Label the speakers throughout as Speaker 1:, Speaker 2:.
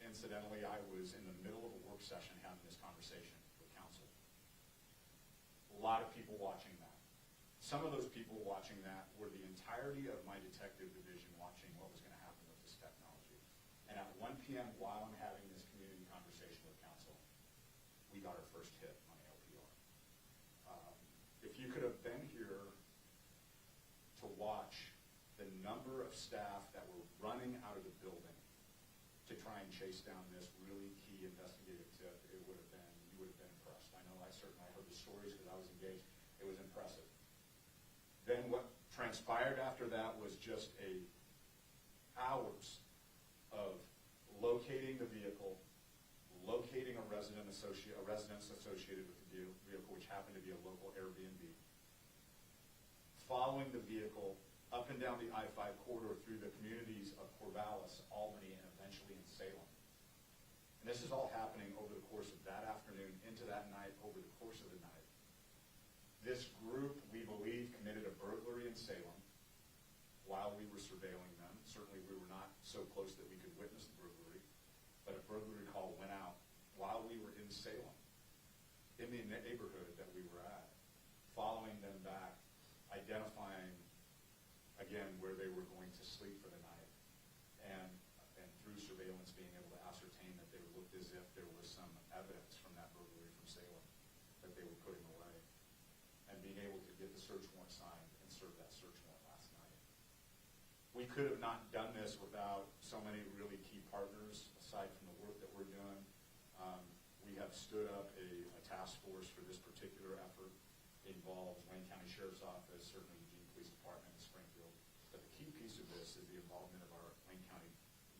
Speaker 1: incidentally, I was in the middle of a work session having this conversation with council. A lot of people watching that. Some of those people watching that were the entirety of my detective division watching what was going to happen with this technology. And at 1 p.m. while I'm having this community conversation with council, we got our first hit on LPR. If you could have been here to watch the number of staff that were running out of the building to try and chase down this really key investigative tip, you would have been impressed. I know I heard the stories because I was engaged. It was impressive. Then what transpired after that was just hours of locating the vehicle, locating a residence associated with the vehicle, which happened to be a local Airbnb, following the vehicle up and down the I-5 corridor through the communities of Corvallis, Albany, and eventually in Salem. And this is all happening over the course of that afternoon, into that night, over the course of the night. This group, we believe, committed a burglary in Salem while we were surveilling them. Certainly we were not so close that we could witness the burglary, but a burglary call went out while we were in Salem, in the neighborhood that we were at, following them back, identifying, again, where they were going to sleep for the night, and through surveillance being able to ascertain that they looked as if there was some evidence from that burglary from Salem that they were putting away, and being able to get the search warrant signed and serve that search warrant last night. We could have not done this without so many really key partners, aside from the work that we're doing. We have stood up a task force for this particular effort. It involves Wayne County Sheriff's Office, certainly Eugene Police Department, and Springfield. But the key piece of this is the involvement of our Wayne County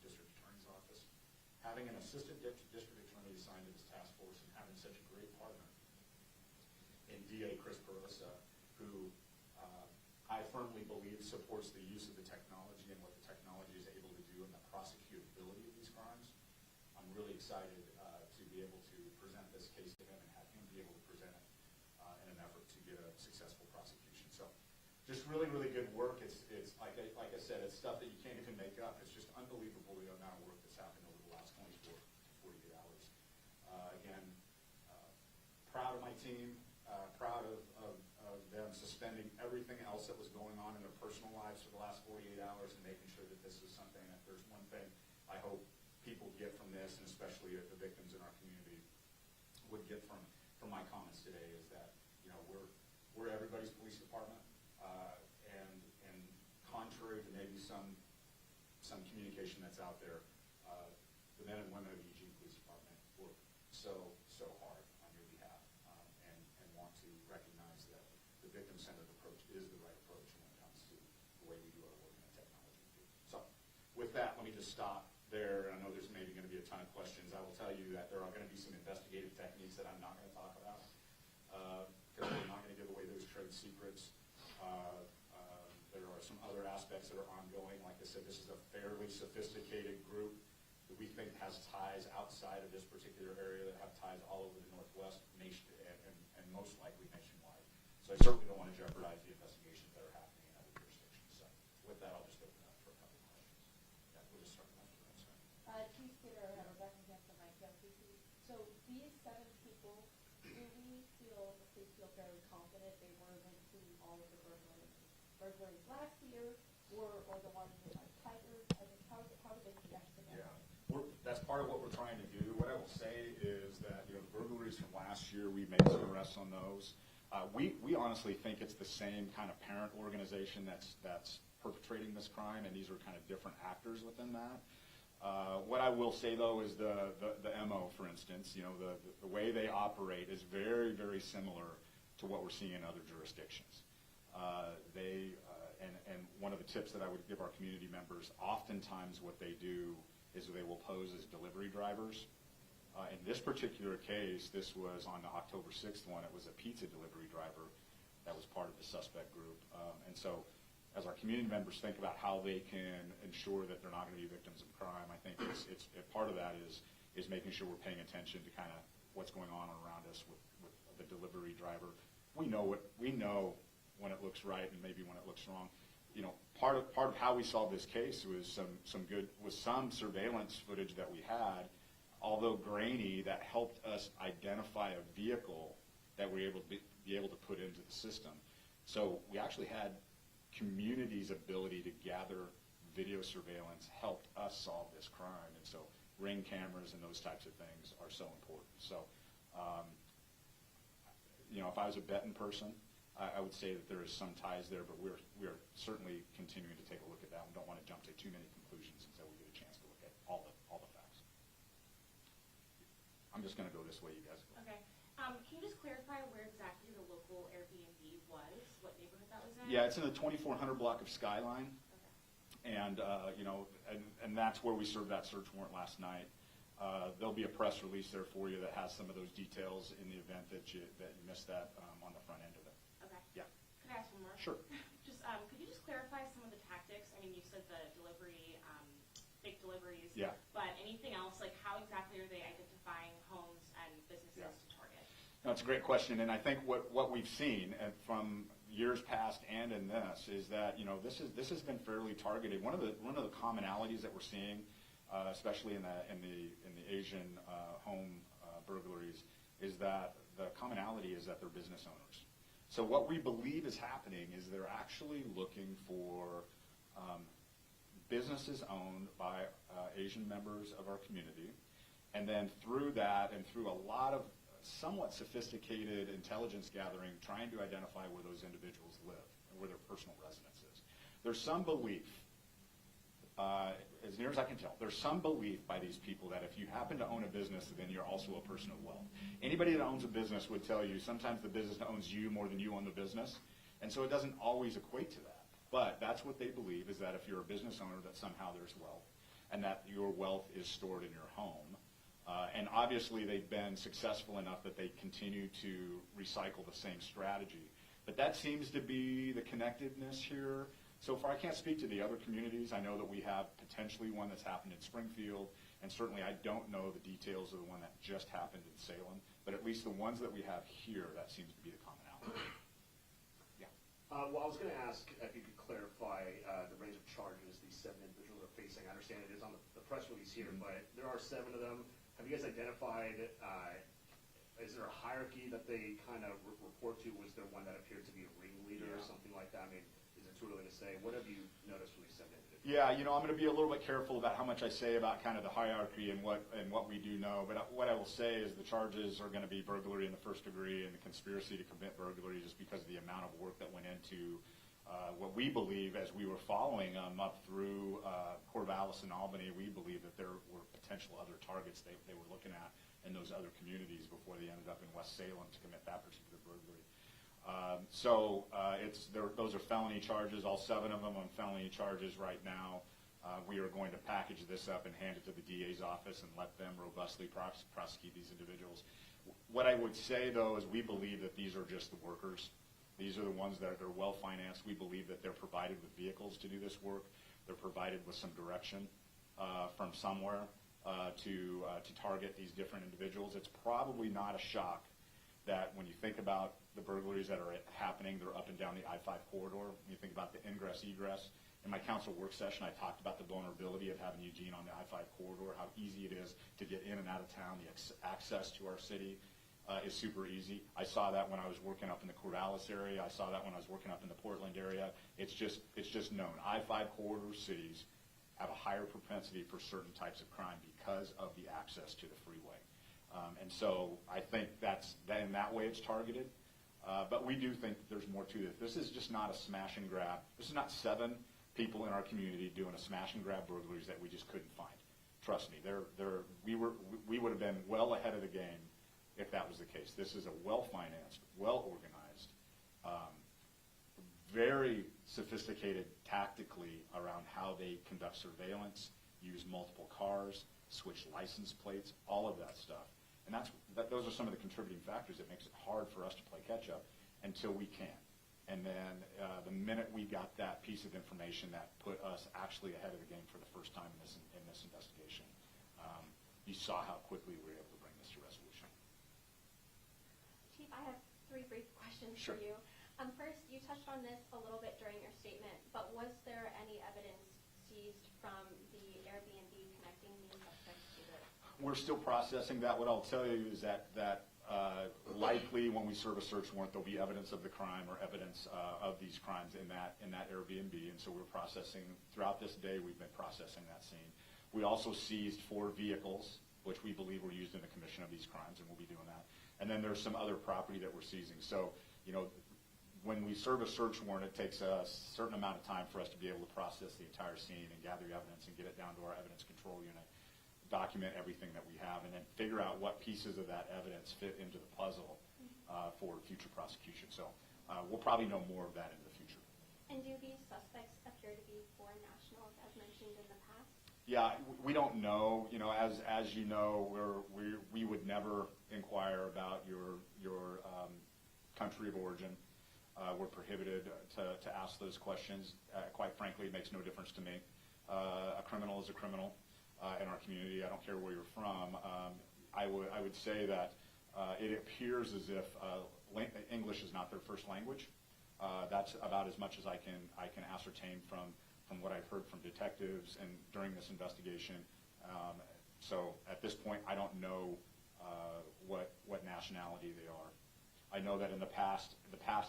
Speaker 1: District Attorney's Office. Having an assistant district attorney assigned to this task force and having such a great partner in DA Chris Perissa, who I firmly believe supports the use of the technology and what the technology is able to do in the prosecutability of these crimes. I'm really excited to be able to present this case to him and have him be able to present it in an effort to get a successful prosecution. So just really, really good work. It's like I said, it's stuff that you can't even make up. It's just unbelievable the amount of work that's happened over the last 24 to 48 hours. Again, proud of my team, proud of them suspending everything else that was going on in their personal lives for the last 48 hours and making sure that this is something that there's one thing I hope people get from this, and especially the victims in our community would get from my comments today, is that we're everybody's police department, and contrary to maybe some communication that's out there, the men and women of the Eugene Police Department work so hard on your behalf, and want to recognize that the victim-centered approach is the right approach when it comes to the way we do our work in the technology. So with that, let me just stop there. I know there's maybe going to be a ton of questions. I will tell you that there are going to be some investigative techniques that I'm not going to talk about, because we're not going to give away those trade secrets. There are some other aspects that are ongoing. Like I said, this is a fairly sophisticated group that we think has ties outside of this particular area, that have ties all over the Northwest nation, and most likely nationwide. So I certainly don't want to jeopardize the investigations that are happening in other jurisdictions. So with that, I'll just open it up for a couple of questions. Yeah, we'll just start with that.
Speaker 2: Chief Peter, Rebecca Hanson, IPLCC. So these 7 people, do we feel, if they feel very confident they were linking all of the burglaries last year, or the ones with like Tigers? I mean, how do they connect together?
Speaker 1: Yeah, that's part of what we're trying to do. What I will say is that the burglaries from last year, we made some arrests on those. We honestly think it's the same kind of parent organization that's perpetrating this crime, and these are kind of different actors within that. What I will say, though, is the MO, for instance, the way they operate is very, very similar to what we're seeing in other jurisdictions. And one of the tips that I would give our community members, oftentimes what they do is they will pose as delivery drivers. In this particular case, this was on the October 6th one. It was a pizza delivery driver that was part of the suspect group. And so as our community members think about how they can ensure that they're not going to be victims of crime, I think it's part of that is making sure we're paying attention to kind of what's going on around us with the delivery driver. We know when it looks right and maybe when it looks wrong. Part of how we solved this case was some surveillance footage that we had although grainy, that helped us identify a vehicle that we were able to be able to put into the system. So we actually had community's ability to gather video surveillance helped us solve this crime, and so ring cameras and those types of things are so important. So, if I was a Bethel person, I would say that there is some ties there, but we are certainly continuing to take a look at that. We don't want to jump to too many conclusions until we get a chance to look at all the facts. I'm just going to go this way, you guys go.
Speaker 3: Okay. Can you just clarify where exactly the local Airbnb was? What neighborhood that was in?
Speaker 1: Yeah, it's in the 2400 block of Skyline.
Speaker 3: Okay.
Speaker 1: And, and that's where we served that search warrant last night. There'll be a press release there for you that has some of those details in the event that you missed that on the front end of it.
Speaker 3: Okay.
Speaker 1: Yeah.
Speaker 3: Could I ask one more?
Speaker 1: Sure.
Speaker 3: Just, could you just clarify some of the tactics? I mean, you said the delivery, fake deliveries.
Speaker 1: Yeah.
Speaker 3: But anything else, like how exactly are they identifying homes and businesses to target?
Speaker 1: No, it's a great question, and I think what we've seen from years past and in this is that this has been fairly targeted. One of the commonalities that we're seeing, especially in the Asian home burglaries, is that the commonality is that they're business owners. So what we believe is happening is they're actually looking for businesses owned by Asian members of our community, and then through that and through a lot of somewhat sophisticated intelligence gathering, trying to identify where those individuals live and where their personal residence is. There's some belief, as near as I can tell, there's some belief by these people that if you happen to own a business, then you're also a person of wealth. Anybody that owns a business would tell you sometimes the business owns you more than you own the business, and so it doesn't always equate to that. But that's what they believe, is that if you're a business owner, that somehow there's wealth, and that your wealth is stored in your home. And obviously they've been successful enough that they continue to recycle the same strategy. But that seems to be the connectedness here. So far, I can't speak to the other communities. I know that we have potentially one that's happened in Springfield, and certainly I don't know the details of the one that just happened in Salem. But at least the ones that we have here, that seems to be the commonality. Yeah.
Speaker 4: Well, I was going to ask if you could clarify the range of charges these 7 individuals are facing. I understand it is on the press release here, but there are 7 of them. Have you guys identified, is there a hierarchy that they kind of report to? Was there one that appeared to be a ringleader or something like that? I mean, is it too early to say? What have you noticed from these 7 individuals?
Speaker 1: Yeah, I'm going to be a little bit careful about how much I say about kind of the hierarchy and what we do know. But what I will say is the charges are going to be burglary in the first degree and the conspiracy to commit burglary, just because of the amount of work that went into what we believe, as we were following them up through Corvallis and Albany, we believe that there were potential other targets they were looking at in those other communities before they ended up in West Salem to commit that particular burglary. Those are felony charges, all 7 of them on felony charges right now. We are going to package this up and hand it to the DA's office and let them robustly prosecute these individuals. What I would say, though, is we believe that these are just the workers. These are the ones that are well-financed. We believe that they're provided with vehicles to do this work. They're provided with some direction from somewhere to target these different individuals. It's probably not a shock that when you think about the burglaries that are happening, they're up and down the I-5 corridor. When you think about the ingress, egress. In my council work session, I talked about the vulnerability of having Eugene on the I-5 corridor, how easy it is to get in and out of town. The access to our city is super easy. I saw that when I was working up in the Corvallis area. I saw that when I was working up in the Portland area. It's just known. I-5 corridor cities have a higher propensity for certain types of crime because of the access to the freeway. And so I think in that way it's targeted. But we do think that there's more to this. This is just not a smash and grab. This is not 7 people in our community doing a smash and grab burglaries that we just couldn't find. Trust me, we would have been well ahead of the game if that was the case. This is a well-financed, well-organized, very sophisticated tactically around how they conduct surveillance, use multiple cars, switch license plates, all of that stuff. And those are some of the contributing factors that makes it hard for us to play catch-up until we can. And then the minute we got that piece of information that put us actually ahead of the game for the first time in this investigation, you saw how quickly we were able to bring this to resolution.
Speaker 5: Chief, I have 3 brief questions
Speaker 1: Sure.
Speaker 5: for you. First, you touched on this a little bit during your statement, but was there any evidence seized from the Airbnb connecting these suspects to this?
Speaker 1: We're still processing that. What I'll tell you is that likely when we serve a search warrant, there'll be evidence of the crime or evidence of these crimes in that Airbnb, and so we're processing, throughout this day, we've been processing that scene. We also seized 4 vehicles, which we believe were used in the commission of these crimes, and we'll be doing that. And then there's some other property that we're seizing. So, when we serve a search warrant, it takes a certain amount of time for us to be able to process the entire scene and gather evidence and get it down to our evidence control unit, document everything that we have, and then figure out what pieces of that evidence fit into the puzzle for future prosecution. So we'll probably know more of that in the future.
Speaker 5: And do these suspects appear to be foreign nationals, as mentioned in the past?
Speaker 1: Yeah, we don't know. As you know, we would never inquire about your country of origin. We're prohibited to ask those questions. Quite frankly, it makes no difference to me. A criminal is a criminal in our community. I don't care where you're from. I would say that it appears as if English is not their first language. That's about as much as I can ascertain from what I've heard from detectives and during this investigation. So at this point, I don't know what nationality they are. I know that in the past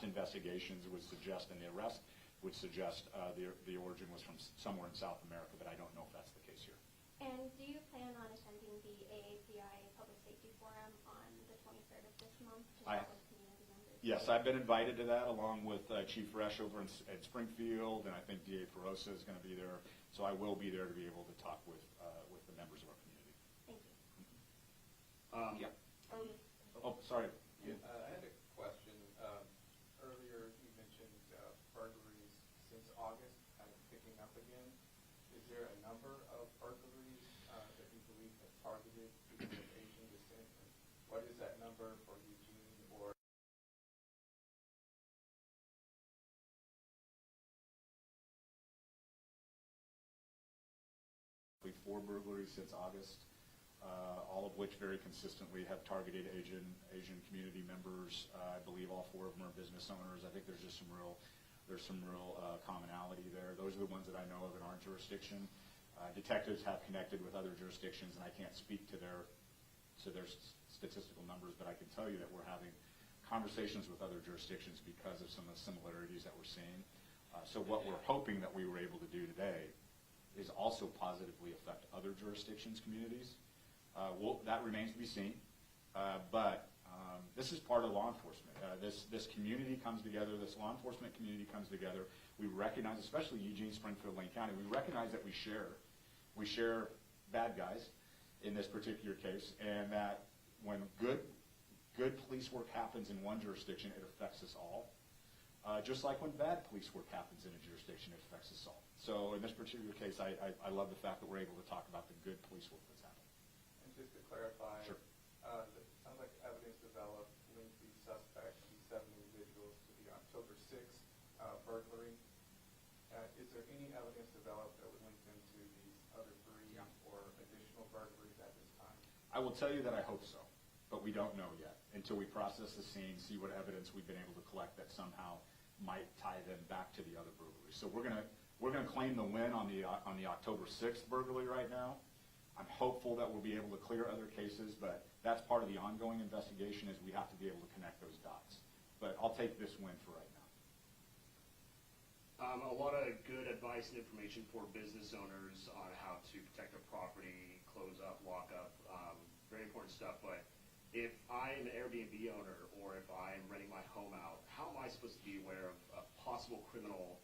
Speaker 1: investigations would suggest, and the arrest would suggest the origin was from somewhere in South America, but I don't know if that's the case here.
Speaker 5: And do you plan on attending the AAPI Public Safety Forum on the 23rd of this month to talk with community members?
Speaker 1: Yes, I've been invited to that along with Chief Resch over in Springfield, and I think DA Perosa is going to be there. So I will be there to be able to talk with the members of our community.
Speaker 5: Thank you.
Speaker 1: Yeah. Oh, sorry. Yeah.
Speaker 6: I had a question. Earlier you mentioned burglaries since August kind of picking up again. Is there a number of burglaries that you believe have targeted people of Asian descent? And what is that number for Eugene or?
Speaker 1: 4 burglaries since August, all of which very consistently have targeted Asian community members. I believe all 4 of them are business owners. I think there's some real commonality there. Those are the ones that I know of in our jurisdiction. Detectives have connected with other jurisdictions, and I can't speak to their statistical numbers, but I can tell you that we're having conversations with other jurisdictions because of some of the similarities that we're seeing. So what we're hoping that we were able to do today is also positively affect other jurisdictions' communities. That remains to be seen, but this is part of law enforcement. This community comes together, this law enforcement community comes together. We recognize, especially Eugene, Springfield, Lane County, we recognize that we share bad guys in this particular case, and that when good police work happens in one jurisdiction, it affects us all. Just like when bad police work happens in a jurisdiction, it affects us all. So in this particular case, I love the fact that we're able to talk about the good police work that's happening.
Speaker 6: And just to clarify,
Speaker 1: Sure.
Speaker 6: It sounds like evidence developed linked these suspects, these 7 individuals, to the October 6th burglary. Is there any evidence developed that would link them to these other 3 or additional burglaries at this time?
Speaker 1: I will tell you that I hope so, but we don't know yet until we process the scene, see what evidence we've been able to collect that somehow might tie them back to the other burglaries. So we're gonna claim the win on the October 6th burglary right now. I'm hopeful that we'll be able to clear other cases, but that's part of the ongoing investigation, is we have to be able to connect those dots. But I'll take this win for right now.
Speaker 4: A lot of good advice and information for business owners on how to protect their property, close up, lock up, very important stuff. But if I'm an Airbnb owner or if I'm renting my home out, how am I supposed to be aware of possible criminals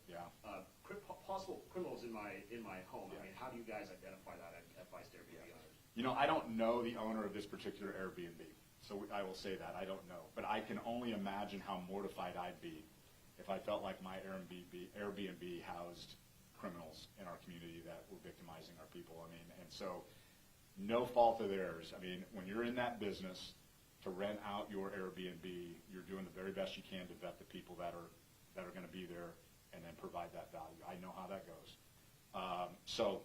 Speaker 4: in my home?
Speaker 1: Yeah.
Speaker 4: I mean, how do you guys identify that and advise to Airbnb owners?
Speaker 1: I don't know the owner of this particular Airbnb, so I will say that. I don't know. But I can only imagine how mortified I'd be if I felt like my Airbnb housed criminals in our community that were victimizing our people. I mean, and so no fault of theirs. I mean, when you're in that business to rent out your Airbnb, you're doing the very best you can to vet the people that are going to be there and then provide that value. I know how that goes. So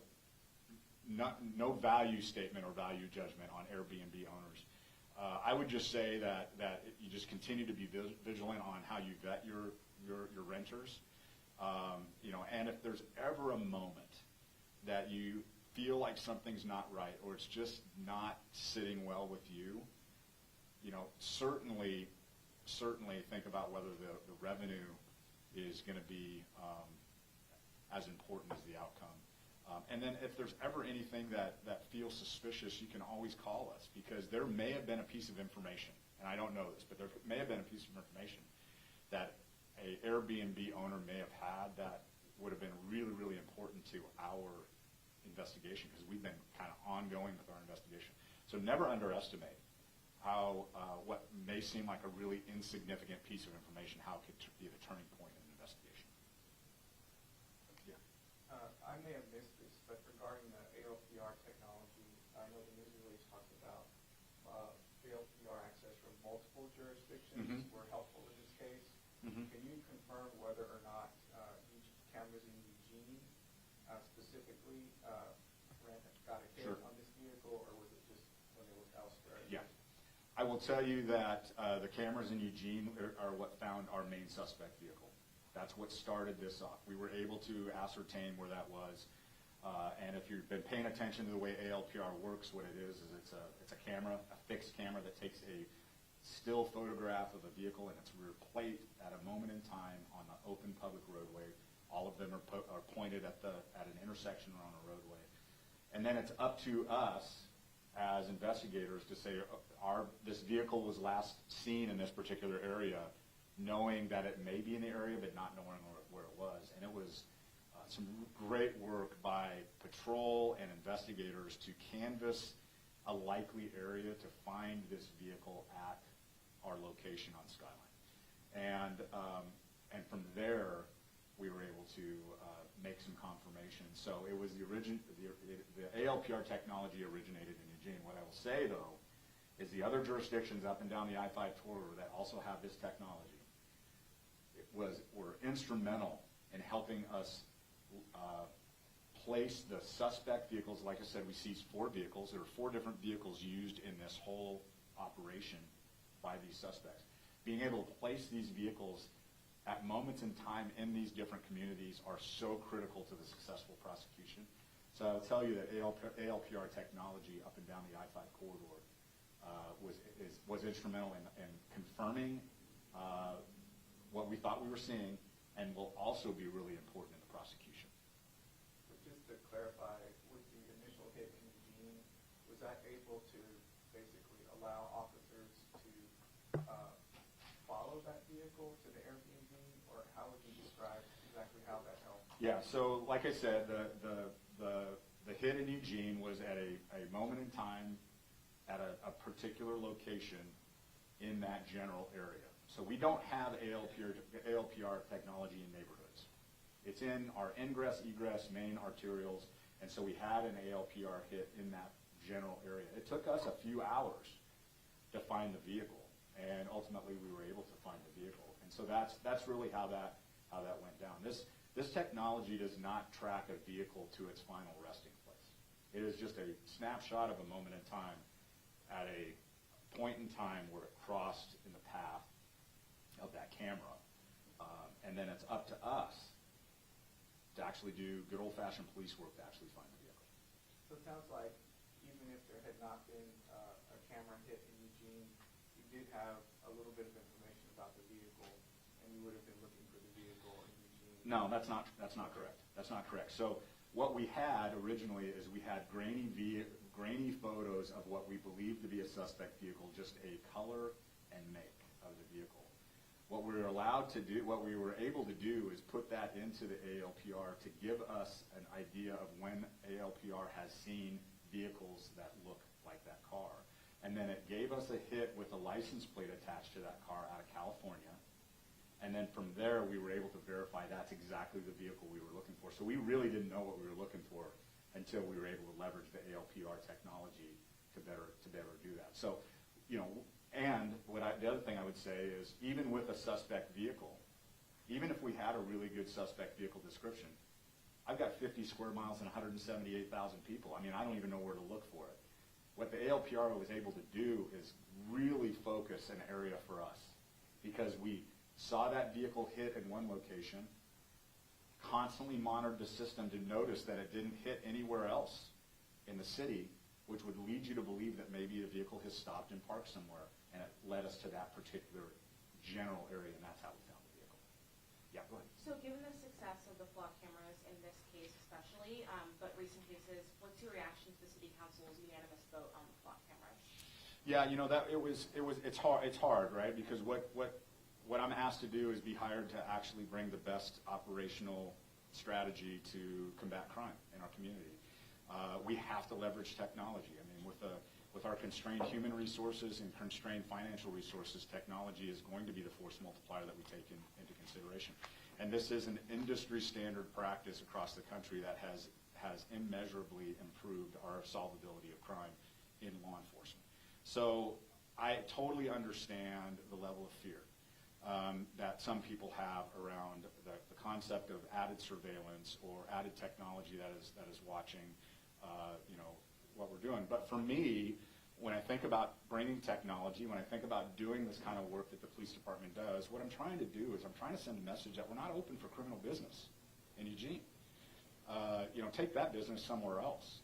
Speaker 1: no value statement or value judgment on Airbnb owners. I would just say that you just continue to be vigilant on how you vet your renters. And if there's ever a moment that you feel like something's not right or it's just not sitting well with you, certainly think about whether the revenue is going to be as important as the outcome. And then if there's ever anything that feels suspicious, you can always call us, because there may have been a piece of information, and I don't know this, but there may have been a piece of information that a Airbnb owner may have had that would have been really, really important to our investigation, because we've been kind of ongoing with our investigation. So never underestimate how what may seem like a really insignificant piece of information, how it could be the turning point in an investigation. Yeah.
Speaker 6: I may have missed this, but regarding the ALPR technology, I know the news release talked about ALPR access from multiple jurisdictions were helpful in this case. Can you confirm whether or not cameras in Eugene specifically got a hit on this vehicle, or was it just when it was elsewhere?
Speaker 1: Yeah. I will tell you that the cameras in Eugene are what found our main suspect vehicle. That's what started this off. We were able to ascertain where that was. And if you've been paying attention to the way ALPR works, what it is it's a camera, a fixed camera that takes a still photograph of a vehicle and its rear plate at a moment in time on the open public roadway. All of them are pointed at an intersection or on a roadway. And then it's up to us as investigators to say, this vehicle was last seen in this particular area, knowing that it may be in the area but not knowing where it was. And it was some great work by patrol and investigators to canvass a likely area to find this vehicle at our location on Skyline. And from there, we were able to make some confirmation. So it was the ALPR technology originated in Eugene. What I will say, though, is the other jurisdictions up and down the I-5 corridor that also have this technology were instrumental in helping us place the suspect vehicles. Like I said, we seized 4 vehicles. There were 4 different vehicles used in this whole operation by these suspects. Being able to place these vehicles at moments in time in these different communities are so critical to the successful prosecution. So I'll tell you that ALPR technology up and down the I-5 corridor was instrumental in confirming what we thought we were seeing, and will also be really important in the prosecution.
Speaker 6: So just to clarify, with the initial hit in Eugene, was that able to basically allow officers to follow that vehicle to the Airbnb, or how would you describe exactly how that helped?
Speaker 1: Yeah, so like I said, the hit in Eugene was at a moment in time at a particular location in that general area. So we don't have ALPR technology in neighborhoods. It's in our ingress, egress, main arterials, and so we had an ALPR hit in that general area. It took us a few hours to find the vehicle, and ultimately we were able to find the vehicle. And so that's really how that went down. This technology does not track a vehicle to its final resting place. It is just a snapshot of a moment in time at a point in time where it crossed in the path of that camera. And then it's up to us to actually do good old-fashioned police work to actually find the vehicle.
Speaker 6: So it sounds like even if there had not been a camera hit in Eugene, you did have a little bit of information about the vehicle, and you would have been looking for the vehicle in Eugene.
Speaker 1: No, that's not correct. That's not correct. So what we had originally is we had grainy photos of what we believed to be a suspect vehicle, just a color and make of the vehicle. What we were able to do is put that into the ALPR to give us an idea of when ALPR has seen vehicles that look like that car. And then it gave us a hit with a license plate attached to that car out of California. And then from there, we were able to verify that's exactly the vehicle we were looking for. So we really didn't know what we were looking for until we were able to leverage the ALPR technology to better do that. So, and the other thing I would say is, even with a suspect vehicle, even if we had a really good suspect vehicle description, I've got 50 square miles and 178,000 people. I mean, I don't even know where to look for it. What the ALPR was able to do is really focus an area for us, because we saw that vehicle hit in one location, constantly monitored the system to notice that it didn't hit anywhere else in the city, which would lead you to believe that maybe a vehicle has stopped and parked somewhere, and it led us to that particular general area, and that's how we found the vehicle. Yeah, go ahead.
Speaker 3: So given the success of the flock cameras in this case especially, but recent cases, what's your reaction to the city council's unanimous vote on the flock cameras?
Speaker 1: Yeah, you know, it's hard, right? Because what I'm asked to do is be hired to actually bring the best operational strategy to combat crime in our community. We have to leverage technology. I mean, with our constrained human resources and constrained financial resources, technology is going to be the force multiplier that we take into consideration. And this is an industry standard practice across the country that has immeasurably improved our solvability of crime in law enforcement. So I totally understand the level of fear that some people have around the concept of added surveillance or added technology that is watching, what we're doing. But for me, when I think about bringing technology, when I think about doing this kind of work that the police department does, what I'm trying to do is I'm trying to send a message that we're not open for criminal business in Eugene. Take that business somewhere else.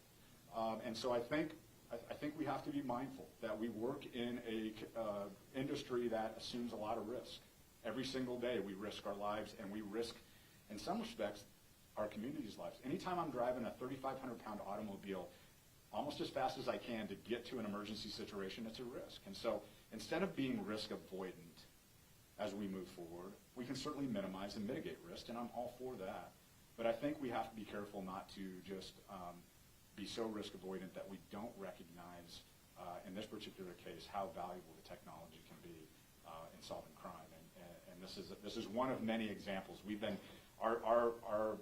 Speaker 1: And so I think we have to be mindful that we work in a industry that assumes a lot of risk. Every single day we risk our lives, and we risk, in some respects, our community's lives. Anytime I'm driving a 3,500-pound automobile almost as fast as I can to get to an emergency situation, it's a risk. And so instead of being risk avoidant as we move forward, we can certainly minimize and mitigate risk, and I'm all for that. But I think we have to be careful not to just be so risk avoidant that we don't recognize, in this particular case, how valuable the technology can be in solving crime. And this is one of many examples. We've been, our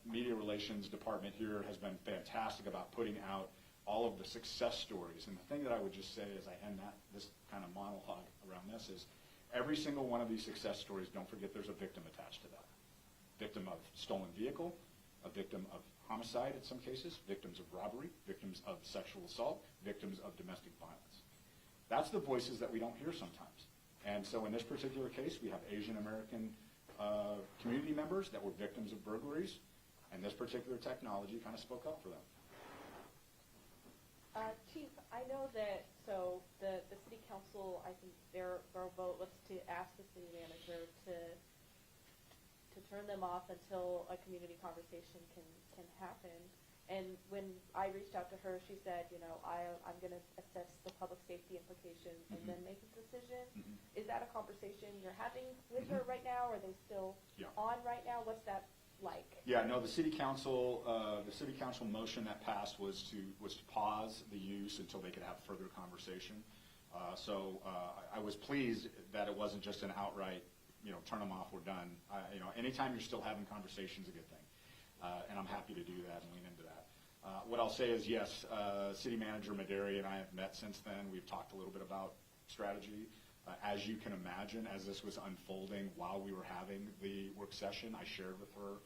Speaker 1: media relations department here has been fantastic about putting out all of the success stories. And the thing that I would just say as I end this kind of monologue around this is every single one of these success stories, don't forget there's a victim attached to that. Victim of stolen vehicle, a victim of homicide in some cases, victims of robbery, victims of sexual assault, victims of domestic violence. That's the voices that we don't hear sometimes. And so in this particular case, we have Asian American community members that were victims of burglaries, and this particular technology kind of spoke up for them.
Speaker 2: Chief, I know that, so the city council, I think their vote was to ask the city manager to turn them off until a community conversation can happen. And when I reached out to her, she said, I'm going to assess the public safety implications and then make a decision. Is that a conversation you're having with her right now? Are they still on right now? What's that like? Yeah,
Speaker 1: no, the city council motion that passed was to pause the use until they could have further conversation. So I was pleased that it wasn't just an outright, turn them off, we're done. Anytime you're still having conversations is a good thing. And I'm happy to do that and lean into that. What I'll say is, yes, City Manager Maderi and I have met since then. We've talked a little bit about strategy. As you can imagine, as this was unfolding while we were having the work session, I shared with her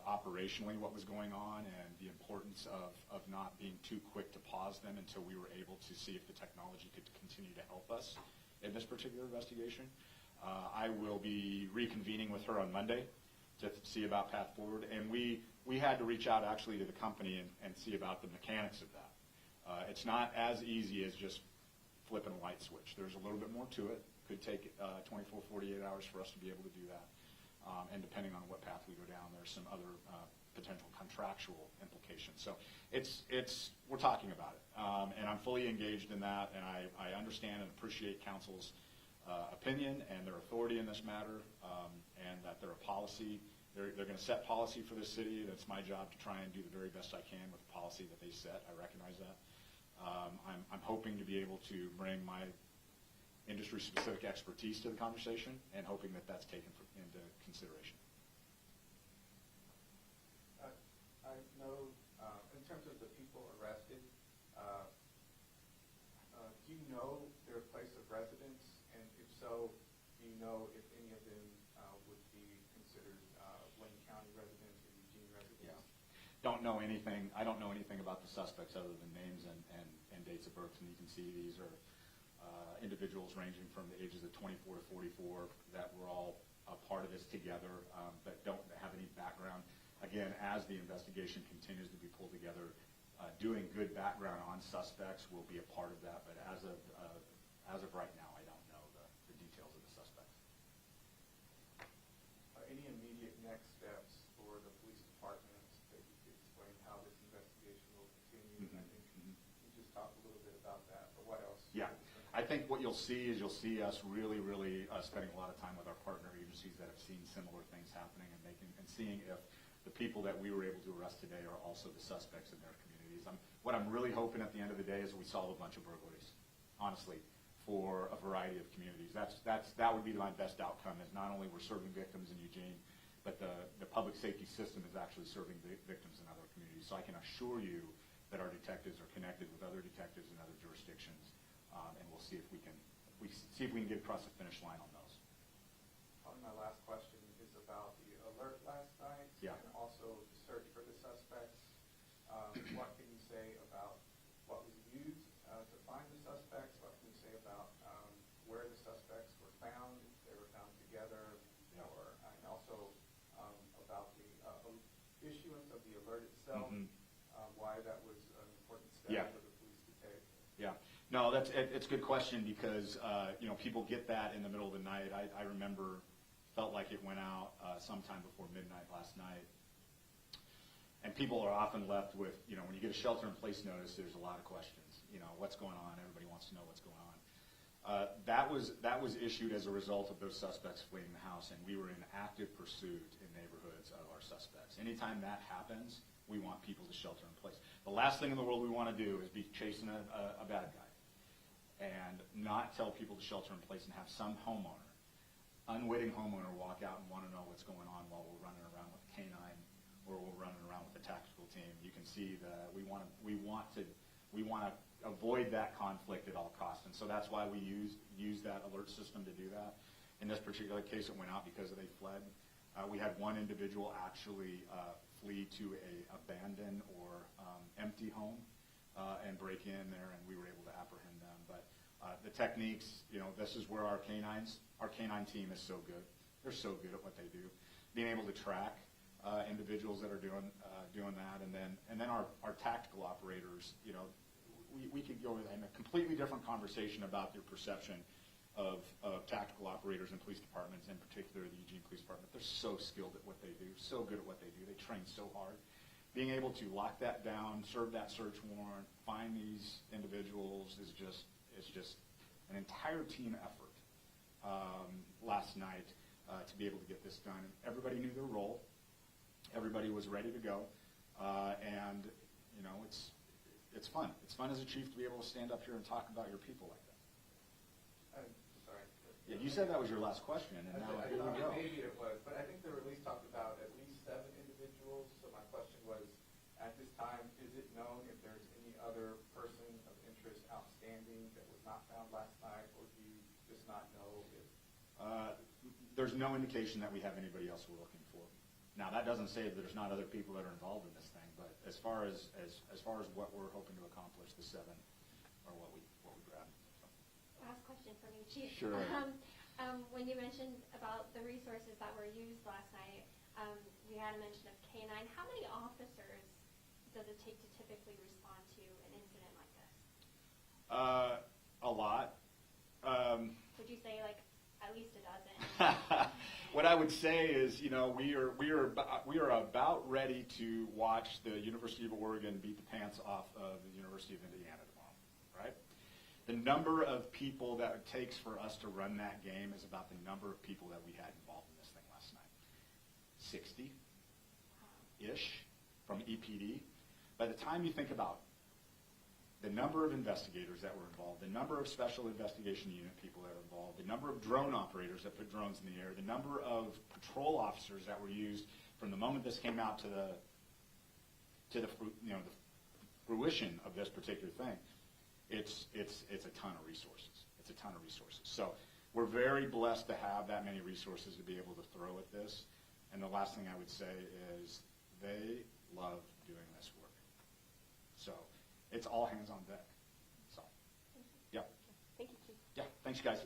Speaker 1: operationally what was going on and the importance of not being too quick to pause them until we were able to see if the technology could continue to help us in this particular investigation. I will be reconvening with her on Monday to see about path forward, and we had to reach out actually to the company and see about the mechanics of that. It's not as easy as just flipping a light switch. There's a little bit more to it. Could take 24, 48 hours for us to be able to do that. And depending on what path we go down, there's some other potential contractual implications. So we're talking about it. And I'm fully engaged in that, and I understand and appreciate council's opinion and their authority in this matter, and that they're a policy. They're going to set policy for this city. That's my job to try and do the very best I can with the policy that they set. I recognize that. I'm hoping to be able to bring my industry-specific expertise to the conversation and hoping that that's taken into consideration.
Speaker 6: I know, in terms of the people arrested, do you know their place of residence? And if so, do you know if any of them would be considered Wayne County residents or Eugene residents?
Speaker 1: Yeah. Don't know anything. I don't know anything about the suspects other than names and dates of birth. And you can see these are individuals ranging from the ages of 24 to 44 that were all a part of this together, but don't have any background. Again, as the investigation continues to be pulled together, Doing good background on suspects will be a part of that, but as of right now, I don't know the details of the suspects.
Speaker 6: Any immediate next steps for the police department that you could explain how this investigation will continue?
Speaker 1: Mm-hmm.
Speaker 6: I think you just talked a little bit about that, but what else?
Speaker 1: Yeah, I think what you'll see is us really spending a lot of time with our partner agencies that have seen similar things happening and seeing if the people that we were able to arrest today are also the suspects in their communities. What I'm really hoping at the end of the day is we solve a bunch of burglaries, honestly, for a variety of communities. That would be my best outcome, is not only we're serving victims in Eugene, but the public safety system is actually serving victims in other communities. So I can assure you that our detectives are connected with other detectives in other jurisdictions, and we'll see if we can get across the finish line on those.
Speaker 6: Probably my last question is about the alert last night.
Speaker 1: Yeah.
Speaker 6: And also the search for the suspects. What can you say about what was used to find the suspects? What can you say about where the suspects were found, if they were found together?
Speaker 1: Yeah.
Speaker 6: And also about the issuance of the alert itself,
Speaker 1: Mm-hmm.
Speaker 6: Why that was an important step
Speaker 1: Yeah.
Speaker 6: for the police to take.
Speaker 1: Yeah, no, it's a good question because people get that in the middle of the night. I remember, felt like it went out sometime before midnight last night, and people are often left with, when you get a shelter-in-place notice, there's a lot of questions. What's going on? Everybody wants to know what's going on. That was issued as a result of those suspects fleeing the house, and we were in active pursuit in neighborhoods of our suspects. Anytime that happens, we want people to shelter in place. The last thing in the world we want to do is be chasing a bad guy and not tell people to shelter in place and have some unwitting homeowner walk out and want to know what's going on while we're running around with a canine or we're running around with a tactical team. You can see that we want to avoid that conflict at all costs, and so that's why we use that alert system to do that. In this particular case, it went out because they fled. We had one individual actually flee to a abandoned or empty home and break in there, and we were able to apprehend them. But the techniques, this is where our canine team is so good. They're so good at what they do, being able to track individuals that are doing that, and then our tactical operators. We could go in a completely different conversation about their perception of tactical operators in police departments, in particular the Eugene Police Department. They're so skilled at what they do, so good at what they do. They train so hard. Being able to lock that down, serve that search warrant, find these individuals is just an entire team effort last night to be able to get this done. Everybody knew their role. Everybody was ready to go, and it's fun. It's fun as a chief to be able to stand up here and talk about your people like that.
Speaker 6: I'm sorry.
Speaker 1: Yeah, you said that was your last question, and now here we go.
Speaker 6: Maybe it was, but I think the release talked about at least 7 individuals. So my question was, at this time, is it known if there's any other person of interest outstanding that was not found last night, or do you just not know if?
Speaker 1: There's no indication that we have anybody else we're looking for. Now, that doesn't say that there's not other people that are involved in this thing, but as far as what we're hoping to accomplish, the 7 are what we grabbed. So.
Speaker 5: Last question for me, Chief.
Speaker 1: Sure.
Speaker 5: When you mentioned about the resources that were used last night, we had a mention of K-9. How many officers does it take to typically respond to an incident like this?
Speaker 1: A lot.
Speaker 5: Would you say at least a dozen?
Speaker 1: What I would say is, we are about ready to watch the University of Oregon beat the pants off of the University of Indiana tomorrow, right? The number of people that it takes for us to run that game is about the number of people that we had involved in this thing last night. 60-ish from EPD. By the time you think about the number of investigators that were involved, the number of special investigation unit people that were involved, the number of drone operators that put drones in the air, the number of patrol officers that were used from the moment this came out to the fruition of this particular thing, it's a ton of resources. It's a ton of resources. So we're very blessed to have that many resources to be able to throw at this. And the last thing I would say is they love doing this work. So it's all hands on deck. So, yeah.
Speaker 5: Thank you, Chief.
Speaker 1: Yeah, thanks, guys.